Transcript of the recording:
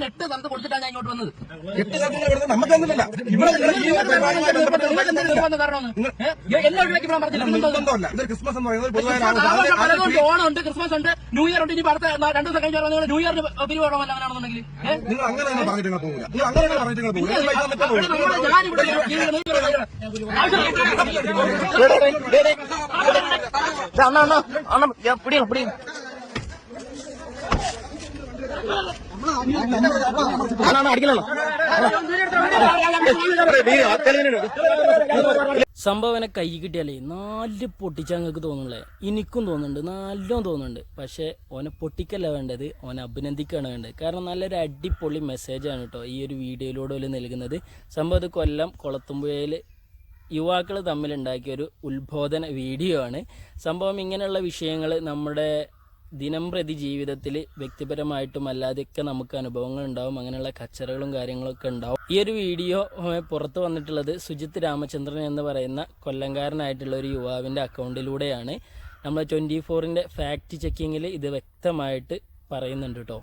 8 സ്ഥലത്ത് കൊടുത്തിട്ടാണ് ഞാൻ ഇങ്ങോട്ട് വന്നത്. 8 സ്ഥലത്ത് നമുക്ക് തന്നില്ല. ഇവിടെ ഇതൊരു ക്രിസ്മസ് എന്ന് പറയുന്നത് പൊതുവായ ഓണമുണ്ട്, ക്രിസ്മസ് ഉണ്ട്, ന്യൂ ഇയർ ഉണ്ട്. ഇനി അടുത്ത 2 ദിവസം കഴിഞ്ഞാൽ ന്യൂ ഇയറിന് പിരിവോണമല്ല അങ്ങനെയാണെന്നുണ്ടെങ്കിൽ നിങ്ങൾ അങ്ങനെ തന്നെ പറഞ്ഞിട്ട് പോകില്ല. നിങ്ങൾ അങ്ങനെ പറഞ്ഞിട്ട് പോകില്ല. സംഭവം എന്നെ കൈ കിട്ടിയാലേ 4 പൊട്ടിച്ചാൽ നിങ്ങൾക്ക് തോന്നുന്നില്ലേ? എനിക്കും തോന്നുന്നുണ്ട്, നല്ലോണം തോന്നുന്നുണ്ട്. പക്ഷേ ഓനെ പൊട്ടിക്കല്ല വേണ്ടത്, ഓനെ അഭിനന്ദിക്കുകയാണ് വേണ്ടത്. കാരണം നല്ലൊരു അടിപൊളി മെസ്സേജാണ് കേട്ടോ ഈ ഒരു വീഡിയോയിലൂടെ ഓല് നൽകുന്നത്. സംഭവം ഇത് കൊല്ലം കൊളത്തുമ്പുഴയിൽ യുവാക്കൾ തമ്മിലുണ്ടാക്കിയൊരു ഉത്ബോധന വീഡിയോ ആണ്. സംഭവം ഇങ്ങനെയുള്ള വിഷയങ്ങൾ നമ്മുടെ ദിനംപ്രതി ജീവിതത്തിൽ വ്യക്തിപരമായിട്ടും അല്ലാതെയൊക്കെ നമുക്ക് അനുഭവങ്ങൾ ഉണ്ടാവും. അങ്ങനെയുള്ള കച്ചറകളും കാര്യങ്ങളൊക്കെ ഉണ്ടാവും. ഈ ഒരു വീഡിയോ പുറത്തു വന്നിട്ടുള്ളത് സുജിത്ത് രാമചന്ദ്രൻ എന്ന് പറയുന്ന കൊല്ലംകാരനായിട്ടുള്ള ഒരു യുവാവിൻ്റെ അക്കൗണ്ടിലൂടെയാണ്. നമ്മൾ 24ൻ്റെ ഫാക്ട് ചെക്കിങ്ങിൽ ഇത് വ്യക്തമായിട്ട് പറയുന്നുണ്ട് കേട്ടോ.